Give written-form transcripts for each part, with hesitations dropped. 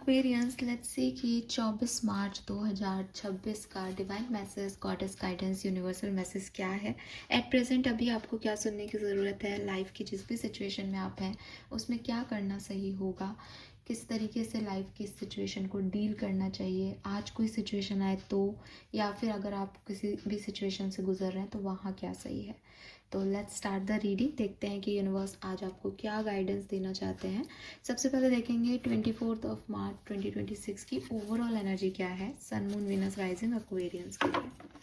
Aquarians, let's see कि 24 मार्च 2026 का divine message, goddess guidance, universal message क्या है एट प्रेजेंट। अभी आपको क्या सुनने की ज़रूरत है, लाइफ की जिस भी सिचुएशन में आप हैं उसमें क्या करना सही होगा, किस तरीके से लाइफ की सिचुएशन को डील करना चाहिए, आज कोई सिचुएशन आए तो, या फिर अगर आप किसी भी सिचुएशन से गुजर रहे हैं तो वहाँ क्या सही है। तो लेट्स स्टार्ट द रीडिंग। देखते हैं कि यूनिवर्स आज आपको क्या गाइडेंस देना चाहते हैं। सबसे पहले देखेंगे 24 मार्च 2026 की ओवरऑल एनर्जी क्या है sun moon Venus rising Aquarians के लिए।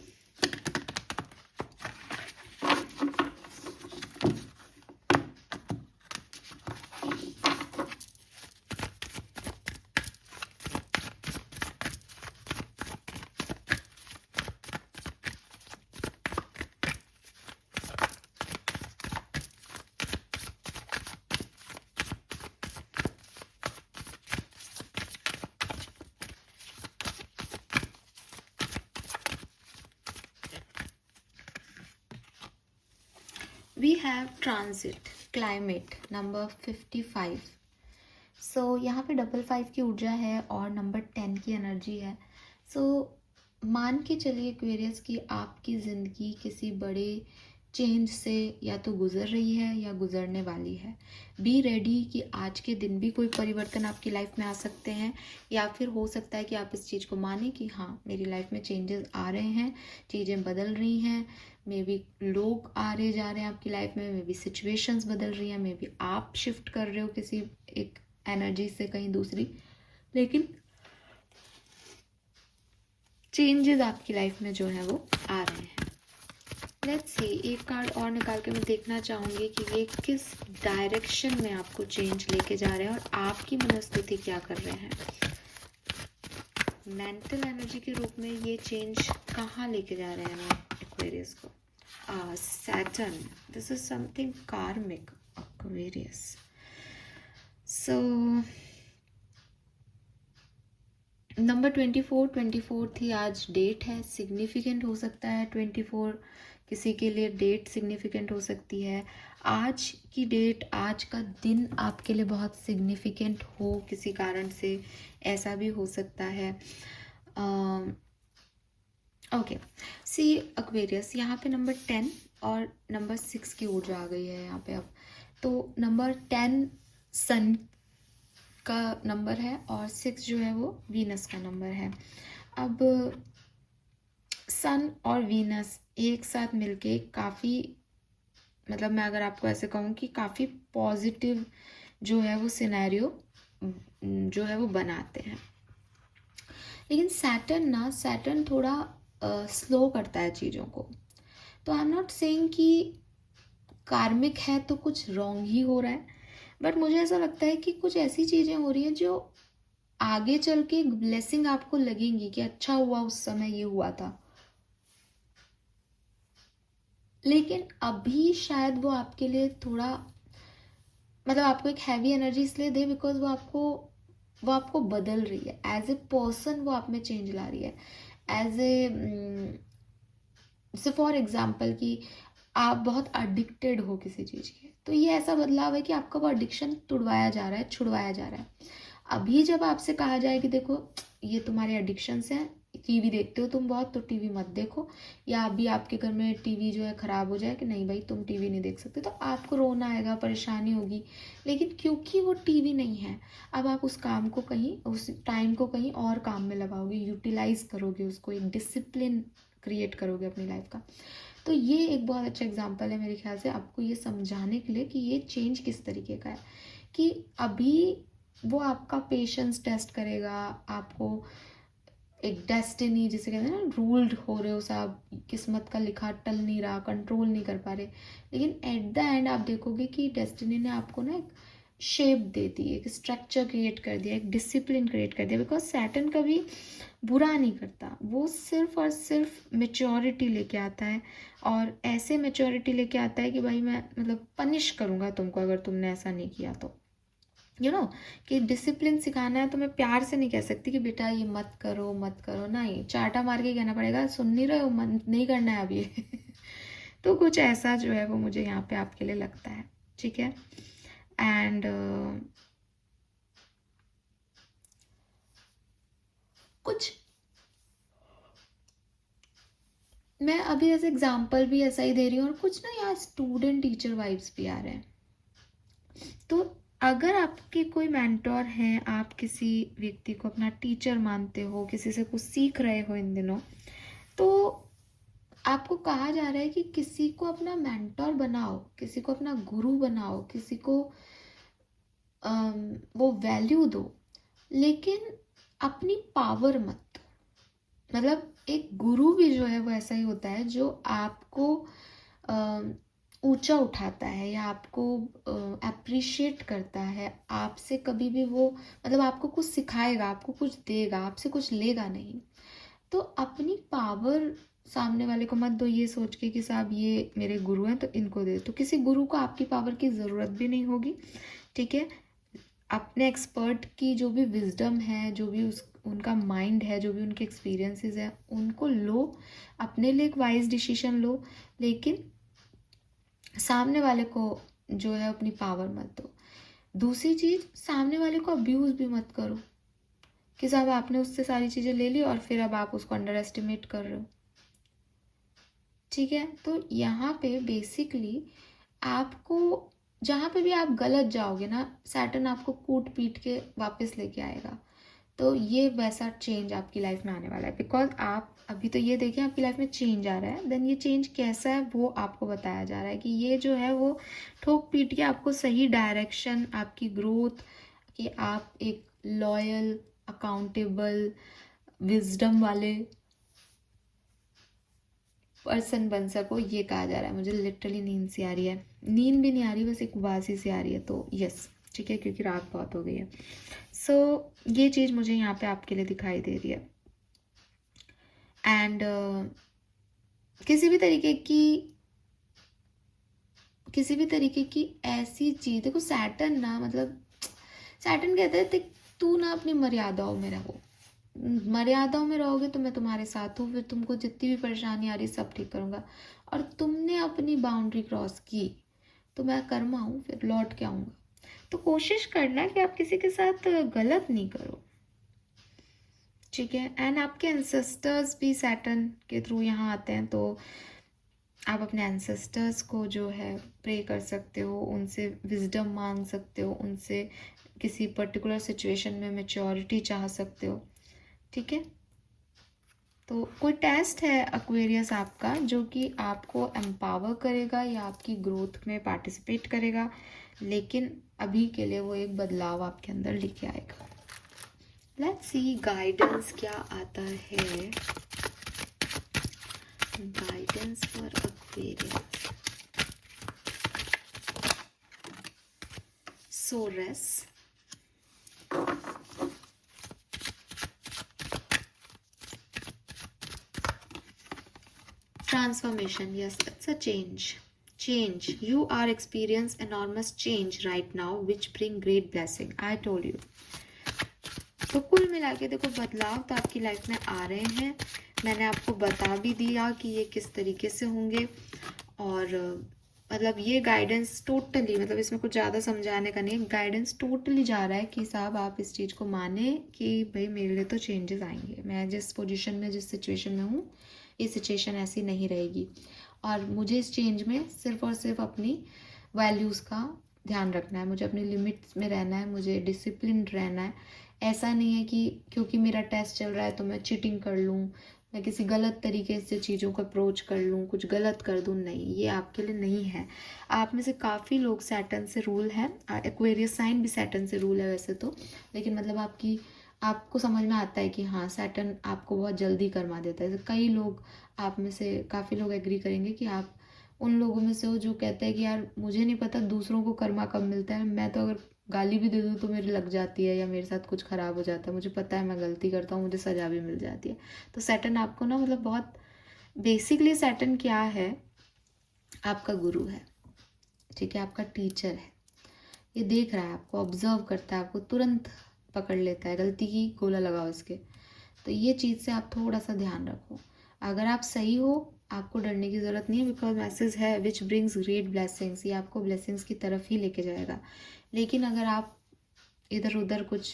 We have transit climate number 55। So यहाँ पे 55 की ऊर्जा है और नंबर 10 की एनर्जी है। सो मान के चलिए एक्वेरियस की आपकी ज़िंदगी किसी बड़े चेंज से या तो गुजर रही है या गुजरने वाली है। बी रेडी कि आज के दिन भी कोई परिवर्तन आपकी लाइफ में आ सकते हैं, या फिर हो सकता है कि आप इस चीज़ को माने कि हाँ मेरी लाइफ में चेंजेस आ रहे हैं, चीज़ें बदल रही हैं। मे बी लोग आ रहे जा रहे हैं आपकी लाइफ में, मे बी सिचुएशंस बदल रही हैं, मे बी आप शिफ्ट कर रहे हो किसी एक एनर्जी से कहीं दूसरी, लेकिन चेंजेस आपकी लाइफ में जो है वो आ रहे हैं। लेट्स सी, एक कार्ड और निकाल के मैं देखना चाहूँगी कि ये किस डायरेक्शन में आपको चेंज लेके जा रहे हैं और आपकी मनस्थिति क्या कर रहे हैं। मेंटल एनर्जी के रूप में ये चेंज कहाँ लेके जा रहे हैं एक्वेरियस को। सैटर्न, दिस इज समथिंग कार्मिक एक्वेरियस। सो नंबर 24 थी आज, डेट है, सिग्निफिकेंट हो सकता है 24 किसी के लिए डेट सिग्निफिकेंट हो सकती है। आज की डेट, आज का दिन आपके लिए बहुत सिग्निफिकेंट हो किसी कारण से, ऐसा भी हो सकता है। ओके सी एक्वेरियस, यहाँ पे नंबर 10 और नंबर 6 की ऊर्जा आ गई है यहाँ पे अब। तो नंबर 10 सन का नंबर है और 6 जो है वो वीनस का नंबर है। अब सन और वीनस एक साथ मिलके काफ़ी, मतलब मैं अगर आपको ऐसे कहूँ कि काफ़ी पॉजिटिव जो है वो सिनेरियो जो है वो बनाते हैं। लेकिन सैटर्न थोड़ा स्लो करता है चीज़ों को। तो आई एम नॉट सेइंग कि कार्मिक है तो कुछ रॉन्ग ही हो रहा है, बट मुझे ऐसा लगता है कि कुछ ऐसी चीज़ें हो रही हैं जो आगे चल के ब्लेसिंग आपको लगेंगी कि अच्छा हुआ उस समय ये हुआ था, लेकिन अभी शायद वो आपके लिए थोड़ा, मतलब आपको एक हैवी एनर्जी इसलिए दे बिकॉज वो आपको बदल रही है एज ए पर्सन, वो आप में चेंज ला रही है। एज ए से फॉर एग्जाम्पल कि आप बहुत अडिक्टेड हो किसी चीज़ के, तो ये ऐसा बदलाव है कि आपका वो एडिक्शन तुड़वाया जा रहा है, छुड़वाया जा रहा है। अभी जब आपसे कहा जाए कि देखो ये तुम्हारे एडिक्शंस हैं, टीवी देखते हो तुम बहुत तो टीवी मत देखो, या अभी आपके घर में टीवी जो है ख़राब हो जाए कि नहीं भाई तुम टीवी नहीं देख सकते, तो आपको रोना आएगा, परेशानी होगी। लेकिन क्योंकि वो टीवी नहीं है, अब आप उस काम को कहीं, उस टाइम को कहीं और काम में लगाओगे, यूटिलाइज करोगे उसको, एक डिसिप्लिन क्रिएट करोगे अपनी लाइफ का। तो ये एक बहुत अच्छा एग्जाम्पल है मेरे ख्याल से आपको ये समझाने के लिए कि ये चेंज किस तरीके का है। कि अभी वो आपका पेशेंस टेस्ट करेगा, आपको एक डेस्टिनी जिसे कहते हैं ना, रूल्ड हो रहे हो साहब, किस्मत का लिखा टल नहीं रहा, कंट्रोल नहीं कर पा रहे, लेकिन एट द एंड आप देखोगे कि डेस्टिनी ने आपको ना एक शेप दे दी, एक स्ट्रक्चर क्रिएट कर दिया, एक डिसिप्लिन क्रिएट कर दिया। बिकॉज सैटर्न कभी बुरा नहीं करता, वो सिर्फ और सिर्फ मेच्योरिटी लेके आता है, और ऐसे मेच्योरिटी लेके आता है कि भाई मैं मतलब पनिश करूँगा तुमको अगर तुमने ऐसा नहीं किया तो। कि डिसिप्लिन सिखाना है तो मैं प्यार से नहीं कह सकती कि बेटा ये मत करो मत करो, नहीं, चाटा मार के कहना पड़ेगा, सुन नहीं रहे हो, मन नहीं करना है अब ये तो कुछ ऐसा जो है वो मुझे यहाँ पे आपके लिए लगता है, ठीक है। एंड कुछ मैं अभी ऐसे एग्जाम्पल भी ऐसा ही दे रही हूँ, और कुछ ना यहाँ स्टूडेंट टीचर वाइब्स भी आ रहे हैं। तो अगर आपके कोई मेंटोर हैं, आप किसी व्यक्ति को अपना टीचर मानते हो, किसी से कुछ सीख रहे हो इन दिनों, तो आपको कहा जा रहा है कि किसी को अपना मेंटोर बनाओ, किसी को अपना गुरु बनाओ, किसी को वो वैल्यू दो, लेकिन अपनी पावर मत। मतलब एक गुरु भी जो है वो ऐसा ही होता है जो आपको ऊंचा उठाता है या आपको अप्रिशिएट करता है, आपसे कभी भी वो मतलब आपको कुछ सिखाएगा, आपको कुछ देगा, आपसे कुछ लेगा नहीं। तो अपनी पावर सामने वाले को मत दो ये सोच के कि साहब ये मेरे गुरु हैं तो इनको दे। तो किसी गुरु को आपकी पावर की ज़रूरत भी नहीं होगी, ठीक है। अपने एक्सपर्ट की जो भी विजडम है, जो भी उनका माइंड है, जो भी उनके एक्सपीरियंसेस है, उनको लो, अपने लिए एक वाइज डिसीजन लो, लेकिन सामने वाले को जो है अपनी पावर मत दो। दूसरी चीज़, सामने वाले को अब्यूज़ भी मत करो कि साहब आपने उससे सारी चीज़ें ले ली और फिर अब आप उसको अंडर एस्टिमेट कर रहे हो, ठीक है। तो यहाँ पे बेसिकली आपको जहाँ पे भी आप गलत जाओगे ना, सैटर्न आपको कूट पीट के वापस लेके आएगा। तो ये वैसा चेंज आपकी लाइफ में आने वाला है, बिकॉज आप अभी तो ये देखें आपकी लाइफ में चेंज आ रहा है, देन ये चेंज कैसा है वो आपको बताया जा रहा है कि ये जो है वो ठोक पीट के आपको सही डायरेक्शन, आपकी ग्रोथ, कि आप एक लॉयल, अकाउंटेबल, विजडम वाले पर्सन बन सको, ये कहा जा रहा है। मुझे लिटरली नींद सी आ रही है, नींद भी नहीं आ रही, बस एक उबासी सी आ रही है, तो यस ठीक है, क्योंकि रात बहुत हो गई है। सो ये चीज़ मुझे यहाँ पे आपके लिए दिखाई दे रही है। एंड किसी भी तरीके की ऐसी चीज़, देखो सैटर्न ना, मतलब सैटर्न कहते हैं तू ना अपनी मर्यादाओं में रहो, मर्यादाओं में रहोगे तो मैं तुम्हारे साथ हूँ, फिर तुमको जितनी भी परेशानी आ रही सब ठीक करूँगा, और तुमने अपनी बाउंड्री क्रॉस की तो मैं कर्मा हूँ, फिर लौट के आऊँगा। तो कोशिश करना कि आप किसी के साथ गलत नहीं करो, ठीक है। एंड आपके एंसेस्टर्स भी सैटर्न के थ्रू यहाँ आते हैं, तो आप अपने एंसेस्टर्स को जो है प्रे कर सकते हो, उनसे विजडम मांग सकते हो, उनसे किसी पर्टिकुलर सिचुएशन में मैच्योरिटी चाह सकते हो, ठीक है। तो कोई टेस्ट है एक्वेरियस आपका जो कि आपको एम्पावर करेगा या आपकी ग्रोथ में पार्टिसिपेट करेगा, लेकिन अभी के लिए वो एक बदलाव आपके अंदर लेके आएगा। लेट्स सी गाइडेंस क्या आता है, guidance for Aquarius. Sorceress, transformation, yes, it's a change you are experience enormous change right now which bring great blessing, I told you। तो कुल मिला के देखो बदलाव तो आपकी लाइफ में आ रहे हैं, मैंने आपको बता भी दिया कि ये किस तरीके से होंगे, और मतलब ये गाइडेंस टोटली, मतलब इसमें कुछ ज़्यादा समझाने का नहीं, गाइडेंस टोटली जा रहा है कि साहब आप इस चीज़ को माने कि भाई मेरे लिए तो चेंजेस आएंगे, मैं जिस पोजीशन में, जिस सिचुएशन में हूँ, ये सिचुएशन ऐसी नहीं रहेगी, और मुझे इस चेंज में सिर्फ और सिर्फ अपनी वैल्यूज़ का ध्यान रखना है, मुझे अपनी लिमिट्स में रहना है, मुझे डिसिप्लिन रहना है। ऐसा नहीं है कि क्योंकि मेरा टेस्ट चल रहा है तो मैं चीटिंग कर लूँ, मैं किसी गलत तरीके से चीज़ों को अप्रोच कर लूँ, कुछ गलत कर दूँ, नहीं, ये आपके लिए नहीं है। आप में से काफ़ी लोग सैटर्न से रूल है, एक्वेरियस साइन भी सैटर्न से रूल है वैसे तो, लेकिन मतलब आपको समझ में आता है कि हाँ सैटर्न आपको बहुत जल्दी कर्मा देता है। कई लोग, आप में से काफ़ी लोग एग्री करेंगे कि आप उन लोगों में से हो जो कहते हैं कि यार मुझे नहीं पता दूसरों को कर्मा कब मिलता है, मैं तो अगर गाली भी दे दूँ तो मेरी लग जाती है, या मेरे साथ कुछ ख़राब हो जाता है, मुझे पता है मैं गलती करता हूँ, मुझे सज़ा भी मिल जाती है। तो सैटर्न आपको ना, मतलब बहुत बेसिकली सैटर्न क्या है, आपका गुरु है, ठीक है, आपका टीचर है, ये देख रहा है आपको, ऑब्जर्व करता है आपको, तुरंत पकड़ लेता है, गलती की गोला लगाओ इसके। तो ये चीज़ से आप थोड़ा सा ध्यान रखो, अगर आप सही हो आपको डरने की ज़रूरत नहीं है, बिकॉज मैसेज है विच ब्रिंग्स ग्रेट ब्लेसिंग्स, ये आपको ब्लेसिंग्स की तरफ ही लेके जाएगा। लेकिन अगर आप इधर उधर कुछ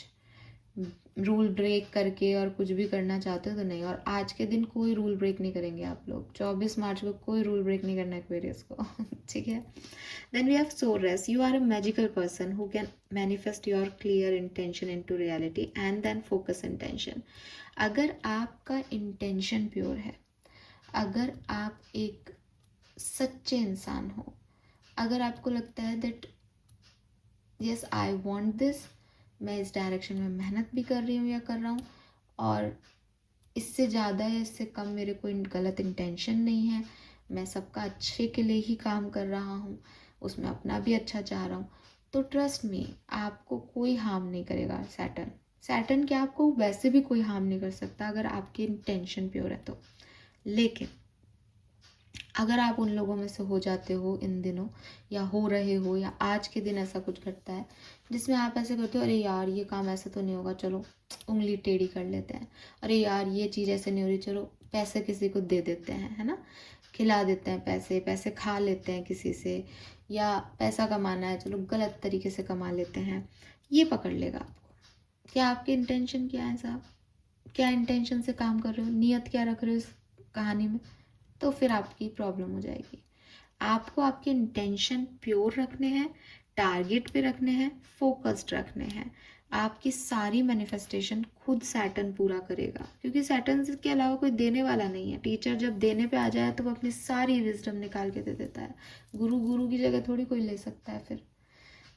रूल ब्रेक करके और कुछ भी करना चाहते हो तो नहीं। और आज के दिन कोई रूल ब्रेक नहीं करेंगे आप लोग, 24 मार्च को कोई रूल ब्रेक नहीं करना एक्वेरियस को। ठीक है। Then we have sorceress, you are a magical person who can manifest your clear intention into reality and then focus intention. अगर आपका इंटेंशन प्योर है, अगर आप एक सच्चे इंसान हो, अगर आपको लगता है that yes I want this, मैं इस डायरेक्शन में मेहनत भी कर रही हूँ या कर रहा हूँ, और इससे ज़्यादा या इससे कम मेरे कोई गलत इंटेंशन नहीं है, मैं सबका अच्छे के लिए ही काम कर रहा हूँ, उसमें अपना भी अच्छा चाह रहा हूँ, तो ट्रस्ट मी आपको कोई हार्म नहीं करेगा सैटर्न क्या आपको वैसे भी कोई हार्म नहीं कर सकता अगर आपकी इंटेंशन प्योर है तो। लेकिन अगर आप उन लोगों में से हो जाते हो इन दिनों, या हो रहे हो, या आज के दिन ऐसा कुछ घटता है जिसमें आप ऐसे करते हो, अरे यार ये काम ऐसा तो नहीं होगा, चलो उंगली टेढ़ी कर लेते हैं, अरे यार ये चीज़ ऐसे नहीं हो रही, चलो पैसे किसी को दे देते हैं, है ना, खिला देते हैं, पैसे खा लेते हैं किसी से, या पैसा कमाना है चलो गलत तरीके से कमा लेते हैं, ये पकड़ लेगा आपको। क्या आपकी इंटेंशन क्या है साहब, क्या इंटेंशन से काम कर रहे हो, नियत क्या रख रहे हो इस कहानी में, तो फिर आपकी प्रॉब्लम हो जाएगी। आपको आपके इंटेंशन प्योर रखने हैं, टारगेट पे रखने हैं, फोकस्ड रखने हैं। आपकी सारी मैनिफेस्टेशन खुद सैटर्न पूरा करेगा, क्योंकि सैटर्न के अलावा कोई देने वाला नहीं है। टीचर जब देने पे आ जाए तो वो अपनी सारी विजडम निकाल के दे देता है, गुरु की जगह थोड़ी कोई ले सकता है फिर,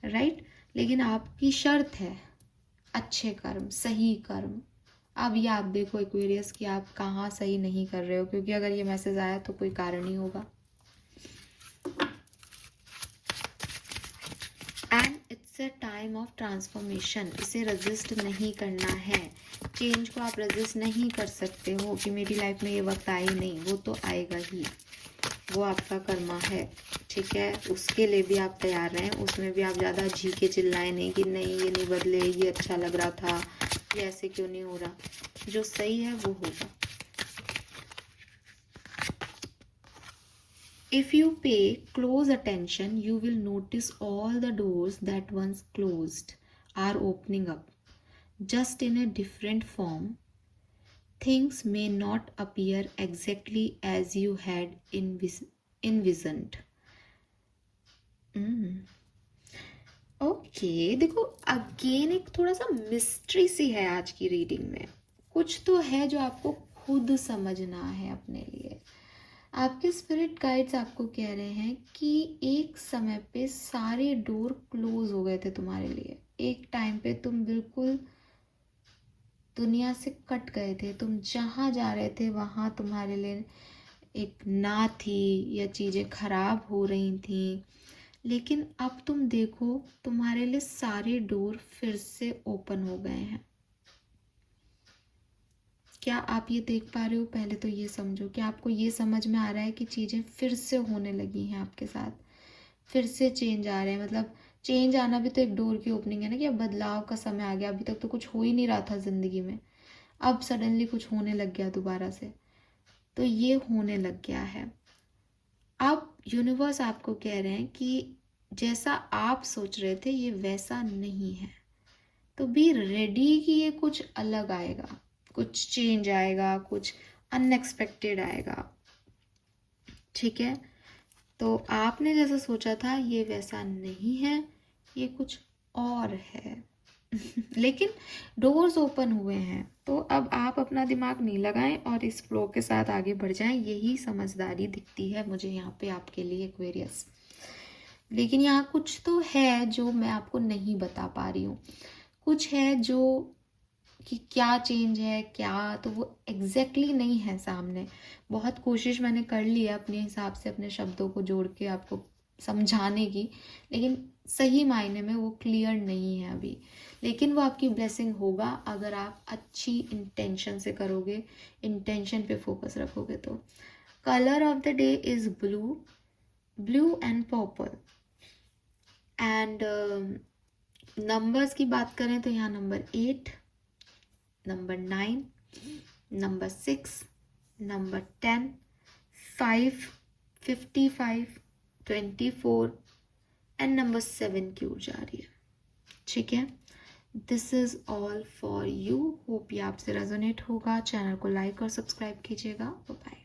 राइट। लेकिन आपकी शर्त है अच्छे कर्म, सही कर्म। अब ये आप देखो एक्वेरियस कि आप कहाँ सही नहीं कर रहे हो, क्योंकि अगर ये मैसेज आया तो कोई कारण ही होगा। And it's a time of transformation, इसे रजिस्ट नहीं करना है। चेंज को आप रजिस्ट नहीं कर सकते हो कि मेरी लाइफ में ये वक्त आए नहीं, वो तो आएगा ही, वो आपका कर्मा है, ठीक है। उसके लिए भी आप तैयार रहें, उसमें भी आप ज़्यादा झीके चिल्लाएं नहीं कि नहीं ये नहीं बदले, ये अच्छा लग रहा था, ये ऐसे क्यों नहीं हो रहा। जो सही है वो होगा। If you pay close attention, you will notice all the doors that once closed are opening up, just in a different form. Things may not appear exactly as you had envisioned. Okay, देखो again एक थोड़ा सा mystery सी है आज की reading में। कुछ तो है जो आपको खुद समझना है अपने लिए। आपके स्पिरिट गाइड्स आपको कह रहे हैं कि एक समय पे सारे डोर क्लोज हो गए थे तुम्हारे लिए। एक टाइम पे तुम बिल्कुल दुनिया से कट गए थे, तुम जहाँ जा रहे थे वहाँ तुम्हारे लिए एक ना थी, या चीज़ें खराब हो रही थी। लेकिन अब तुम देखो तुम्हारे लिए सारे डोर फिर से ओपन हो गए हैं। क्या आप ये देख पा रहे हो? पहले तो ये समझो कि आपको ये समझ में आ रहा है कि चीज़ें फिर से होने लगी हैं आपके साथ, फिर से चेंज आ रहे हैं। मतलब चेंज आना भी तो एक डोर की ओपनिंग है ना, कि अब बदलाव का समय आ गया। अभी तक तो कुछ हो ही नहीं रहा था ज़िंदगी में, अब सडनली कुछ होने लग गया दोबारा से, तो ये होने लग गया है। अब यूनिवर्स आपको कह रहे हैं कि जैसा आप सोच रहे थे ये वैसा नहीं है, तो बी रेडी कि ये कुछ अलग आएगा, कुछ चेंज आएगा, कुछ अनएक्सपेक्टेड आएगा, ठीक है। तो आपने जैसा सोचा था ये वैसा नहीं है, ये कुछ और है। लेकिन डोर्स ओपन हुए हैं, तो अब आप अपना दिमाग नहीं लगाएं और इस फ्लो के साथ आगे बढ़ जाएं। यही समझदारी दिखती है मुझे यहाँ पे आपके लिए एक्वेरियस। लेकिन यहाँ कुछ तो है जो मैं आपको नहीं बता पा रही हूँ, कुछ है जो कि क्या चेंज है क्या, तो वो एग्जैक्टली नहीं है सामने। बहुत कोशिश मैंने कर ली है अपने हिसाब से अपने शब्दों को जोड़ के आपको समझाने की, लेकिन सही मायने में वो क्लियर नहीं है अभी। लेकिन वो आपकी ब्लेसिंग होगा अगर आप अच्छी इंटेंशन से करोगे, इंटेंशन पे फोकस रखोगे तो। Colour of the day is blue and purple. And numbers की बात करें तो यहाँ number 8, number 9, number 6, number 10, 5, 55, 24 and number 7 की ऊर्जा आ रही है, ठीक है। This is all for you. Hope ये आपसे रेजोनेट होगा। चैनल को लाइक और सब्सक्राइब कीजिएगा। बाय।